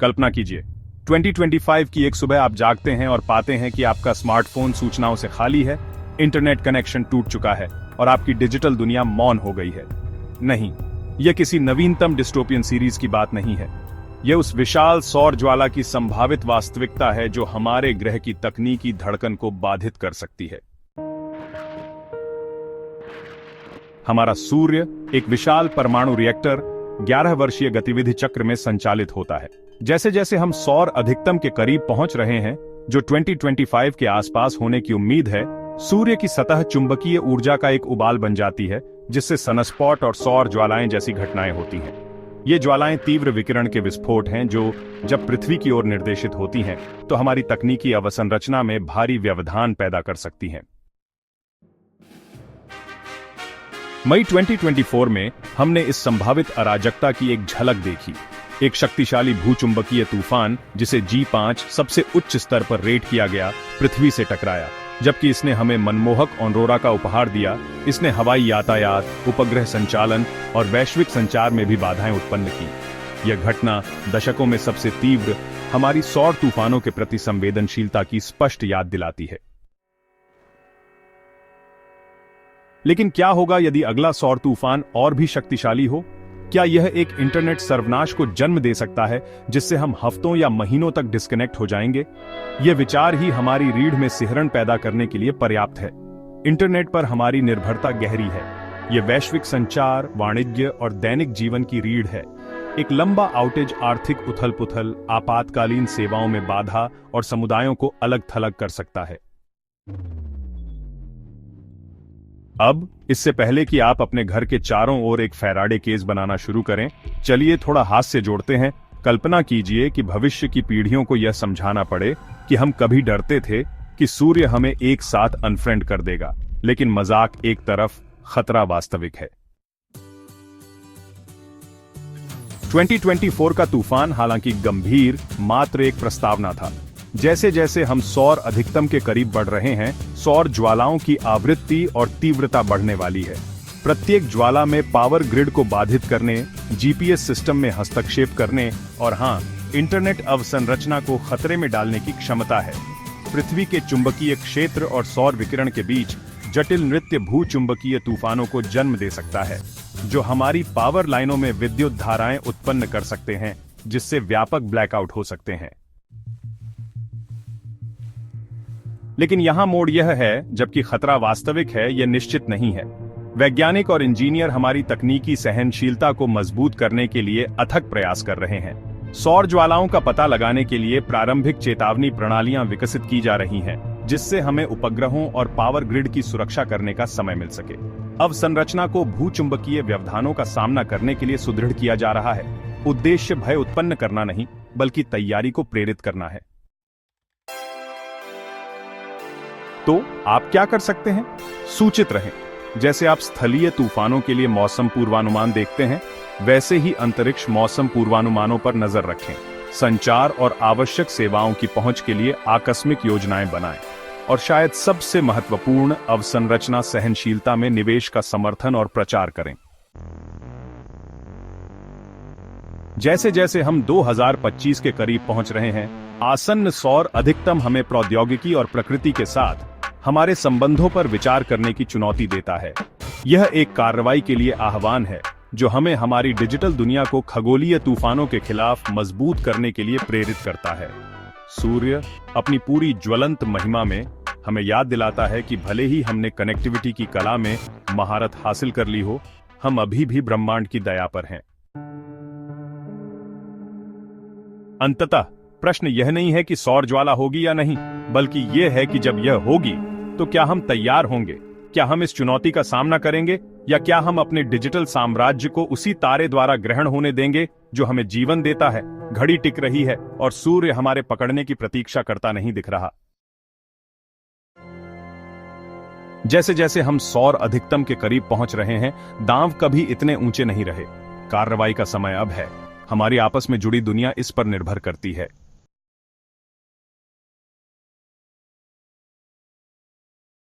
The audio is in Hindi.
कल्पना कीजिए 2025 की एक सुबह आप जागते हैं और पाते हैं कि आपका स्मार्टफोन सूचनाओं से खाली है, इंटरनेट कनेक्शन टूट चुका है और आपकी डिजिटल दुनिया मौन हो गई है। नहीं, यह किसी नवीनतम डिस्टोपियन सीरीज की बात नहीं है। यह उस विशाल सौर ज्वाला की संभावित वास्तविकता है जो हमारे ग्रह की तकनीकी धड़कन को बाधित कर सकती है। हमारा सूर्य एक विशाल परमाणु रिएक्टर 11 वर्षीय गतिविधि चक्र में संचालित होता है। जैसे जैसे हम सौर अधिकतम के करीब पहुंच रहे हैं, जो 2025 के आसपास होने की उम्मीद है, सूर्य की सतह चुंबकीय ऊर्जा का एक उबाल बन जाती है, जिससे सनस्पॉट और सौर ज्वालाएं जैसी घटनाएं होती हैं। ये ज्वालाएं तीव्र विकिरण के विस्फोट हैं जो जब पृथ्वी की ओर निर्देशित होती हैं, तो हमारी तकनीकी अवसंरचना में भारी व्यवधान पैदा कर सकती हैं। मई 2024 में हमने इस संभावित अराजकता की एक झलक देखी। एक शक्तिशाली भूचुंबकीय तूफान, जिसे G5 सबसे उच्च स्तर पर रेट किया गया, पृथ्वी से टकराया। जबकि इसने हमें मनमोहक ऑरोरा का उपहार दिया, इसने हवाई यातायात, उपग्रह संचालन और वैश्विक संचार में भी बाधाएं उत्पन्न की। यह घटना दशकों में सबसे तीव्र हमारी सौर तूफानों के प्रति संवेदनशीलता की स्पष्ट याद दिलाती है। लेकिन क्या होगा यदि अगला सौर तूफान और भी शक्तिशाली हो? क्या यह एक इंटरनेट सर्वनाश को जन्म दे सकता है, जिससे हम हफ्तों या महीनों तक डिस्कनेक्ट हो जाएंगे? यह विचार ही हमारी रीढ़ में सिहरन पैदा करने के लिए पर्याप्त है। इंटरनेट पर हमारी निर्भरता गहरी है। यह वैश्विक संचार, वाणिज्य और दैनिक जीवन की रीढ़ है। एक लंबा आउटेज आर्थिक उथल-पुथल, आपातकालीन सेवाओं में बाधा और समुदायों को अलग-थलग कर सकता है। अब इससे पहले कि आप अपने घर के चारों ओर एक फैराडे केज बनाना शुरू करें, चलिए थोड़ा हास्य जोड़ते हैं। कल्पना कीजिए कि भविष्य की पीढ़ियों को यह समझाना पड़े कि हम कभी डरते थे कि सूर्य हमें एक साथ अनफ्रेंड कर देगा, लेकिन मजाक एक तरफ, खतरा वास्तविक है। 2024 का तूफान हालांकि गंभीर मात्र एक प्रस्तावना था। जैसे जैसे हम सौर अधिकतम के करीब बढ़ रहे हैं, सौर ज्वालाओं की आवृत्ति और तीव्रता बढ़ने वाली है। प्रत्येक ज्वाला में पावर ग्रिड को बाधित करने, जीपीएस सिस्टम में हस्तक्षेप करने और हां, इंटरनेट अवसंरचना को खतरे में डालने की क्षमता है। पृथ्वी के चुंबकीय क्षेत्र और सौर विकिरण के बीच जटिल नृत्य भूचुंबकीय तूफानों को जन्म दे सकता है, जो हमारी पावर लाइनों में विद्युत धाराएं उत्पन्न कर सकते हैं, जिससे व्यापक ब्लैकआउट हो सकते हैं। लेकिन यहां मोड़ यह है, जबकि खतरा वास्तविक है, यह निश्चित नहीं है। वैज्ञानिक और इंजीनियर हमारी तकनीकी सहनशीलता को मजबूत करने के लिए अथक प्रयास कर रहे हैं। सौर ज्वालाओं का पता लगाने के लिए प्रारंभिक चेतावनी प्रणालियां विकसित की जा रही हैं, जिससे हमें उपग्रहों और पावर ग्रिड की सुरक्षा करने का समय मिल सके। अवसंरचना को भूचुंबकीय व्यवधानों का सामना करने के लिए सुदृढ़ किया जा रहा है। उद्देश्य भय उत्पन्न करना नहीं, बल्कि तैयारी को प्रेरित करना है। तो आप क्या कर सकते हैं? सूचित रहें। जैसे आप स्थलीय तूफानों के लिए मौसम पूर्वानुमान देखते हैं, वैसे ही अंतरिक्ष मौसम पूर्वानुमानों पर नजर रखें। संचार और आवश्यक सेवाओं की पहुंच के लिए आकस्मिक योजनाएं बनाएं। और शायद सबसे महत्वपूर्ण, अवसंरचना सहनशीलता में निवेश का समर्थन और प्रचार करें। जैसे जैसे हम 2025 के करीब पहुंच रहे हैं, आसन्न सौर अधिकतम हमें प्रौद्योगिकी और प्रकृति के साथ हमारे संबंधों पर विचार करने की चुनौती देता है। यह एक कार्रवाई के लिए आह्वान है, जो हमें हमारी डिजिटल दुनिया को खगोलीय तूफानों के खिलाफ मजबूत करने के लिए प्रेरित करता है। सूर्य अपनी पूरी ज्वलंत महिमा में हमें याद दिलाता है कि भले ही हमने कनेक्टिविटी की कला में महारत हासिल कर ली हो, हम अभी भी ब्रह्मांड की दया पर हैं। अंततः प्रश्न यह नहीं है कि सौर ज्वाला होगी या नहीं, बल्कि यह है कि जब यह होगी तो क्या हम तैयार होंगे? क्या हम इस चुनौती का सामना करेंगे, या क्या हम अपने डिजिटल साम्राज्य को उसी तारे द्वारा ग्रहण होने देंगे जो हमें जीवन देता है? घड़ी टिक रही है और सूर्य हमारे पकड़ने की प्रतीक्षा करता नहीं दिख रहा। जैसे जैसे हम सौर अधिकतम के करीब पहुंच रहे हैं, दांव कभी इतने ऊंचे नहीं रहे। कार्रवाई का समय अब है। हमारी आपस में जुड़ी दुनिया इस पर निर्भर करती है।